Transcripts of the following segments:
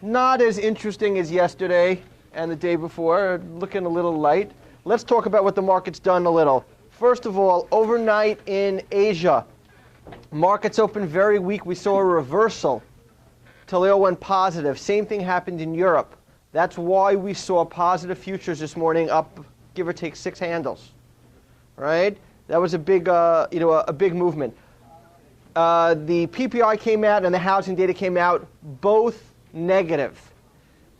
Not as interesting as yesterday and the day before, looking a little light. Let's talk about what the market's done a little. First of all, overnight in Asia, markets opened very weak. We saw a reversal till they all went positive. Same thing happened in Europe. That's why we saw positive futures this morning, up give or take 6 handles. Right? That was a big, a big movement. The PPI came out and the housing data came out, both negative.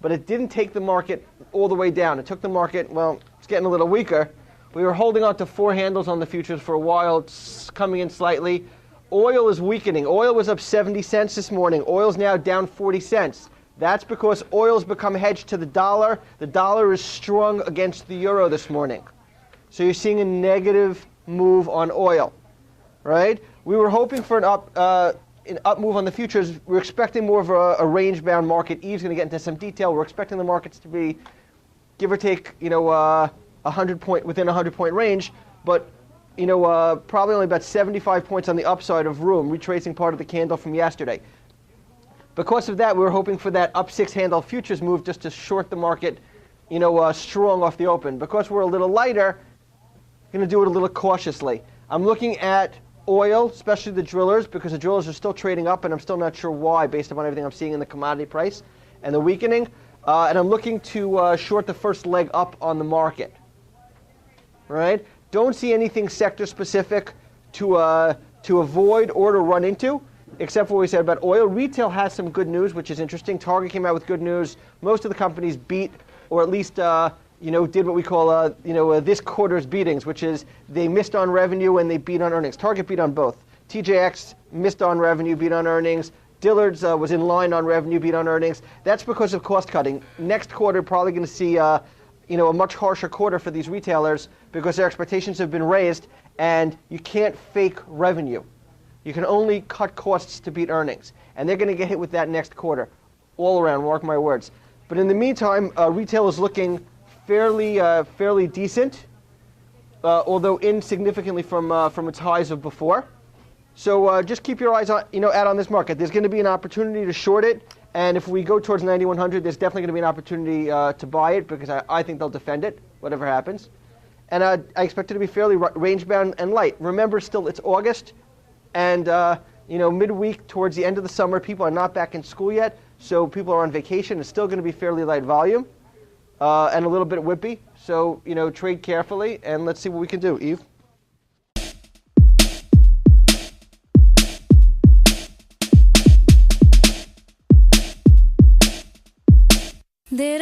But it didn't take the market all the way down. It took the market, well, it's getting a little weaker. We were holding on to 4 handles on the futures for a while. It's coming in slightly. Oil is weakening. Oil was up 70 cents this morning. Oil's now down 40 cents. That's because oil's become hedged to the dollar. The dollar is strong against the euro this morning. So you're seeing a negative move on oil, right? We were hoping for an up move on the futures. We're expecting more of a range-bound market. Eve's going to get into some detail. We're expecting the markets to be, give or take, 100 point within a 100-point range, but probably only about 75 points on the upside of room, retracing part of the candle from yesterday. Because of that, we were hoping for that up 6 handle futures move just to short the market, strong off the open. Because we're a little lighter, I'm going to do it a little cautiously. I'm looking at oil, especially the drillers, because the drillers are still trading up, and I'm still not sure why, based upon everything I'm seeing in the commodity price and the weakening. And I'm looking to short the first leg up on the market. Right? Don't see anything sector specific to avoid or to run into, except for what we said about oil. Retail has some good news, which is interesting. Target came out with good news. Most of the companies beat, or at least did what we call this quarter's beatings, which is they missed on revenue and they beat on earnings. Target beat on both. TJX missed on revenue, beat on earnings. Dillard's was in line on revenue, beat on earnings. That's because of cost cutting. Next quarter, probably going to see a much harsher quarter for these retailers because their expectations have been raised, and you can't fake revenue. You can only cut costs to beat earnings, and they're going to get hit with that next quarter, all around. Mark my words. But in the meantime, retail is looking fairly decent, although insignificantly from its highs of before. So just keep your eyes on out on this market. There's going to be an opportunity to short it. And if we go towards 9100, there's definitely going to be an opportunity to buy it because I think they'll defend it, whatever happens. And I expect it to be fairly range-bound and light. Remember, still, it's August, and midweek towards the end of the summer, people are not back in school yet, so people are on vacation. It's still going to be fairly light volume and a little bit whippy. So trade carefully, and let's see what we can do. Eve? Da